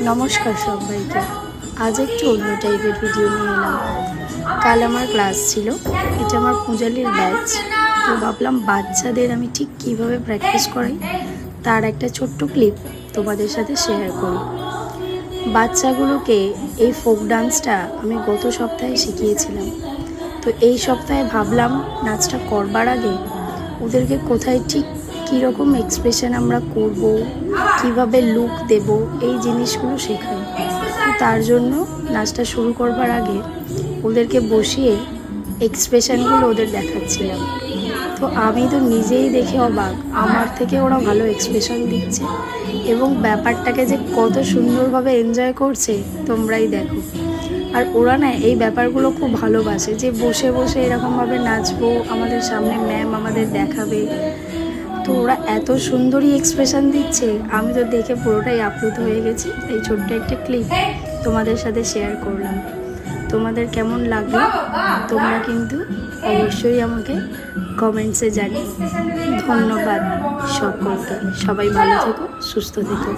নমস্কার সবাইকে। আজ একটু অন্য টাইপের ভিডিও নিয়ে এলাম। কাল আমার ক্লাস ছিল, এটা আমার পূজালির ব্যাচ। তো ভাবলাম বাচ্চাদের আমি ঠিক কীভাবে প্র্যাকটিস করাই তার একটা ছোট্ট ক্লিপ তোমাদের সাথে শেয়ার করি। বাচ্চাগুলোকে এই ফোক ডান্সটা আমি গত সপ্তাহে শিখিয়েছিলাম। তো এই সপ্তাহে ভাবলাম নাচটা করবার আগে ওদেরকে কোথায় ঠিক কীরকম এক্সপ্রেশন আমরা করব, কিভাবে লুক দেব, এই জিনিসগুলো শেখাই। তার জন্য নাচটা শুরু করবার আগে ওদেরকে বসিয়ে এক্সপ্রেশনগুলো ওদের দেখাচ্ছিলাম। তো আমি তো নিজেই দেখে অবাক, আমার থেকে ওরা ভালো এক্সপ্রেশন দিচ্ছে এবং ব্যাপারটাকে যে কত সুন্দরভাবে এনজয় করছে তোমরাই দেখো। আর ওরা না এই ব্যাপারগুলো খুব ভালোবাসে, যে বসে বসে এরকমভাবে নাচবো, আমাদের সামনে ম্যাম আমাদের দেখাবে। তো ওরা এত সুন্দরই এক্সপ্রেশন দিচ্ছে, আমি তো দেখে পুরোটাই আপ্লুত হয়ে গেছি। এই ছোট্ট একটা ক্লিপ তোমাদের সাথে শেয়ার করলাম। তোমাদের কেমন লাগলো তোমরা কিন্তু অবশ্যই আমাকে কমেন্টসে জানিও। ধন্যবাদ সকলকে, সবাই ভালো থেকো, সুস্থ থেকো।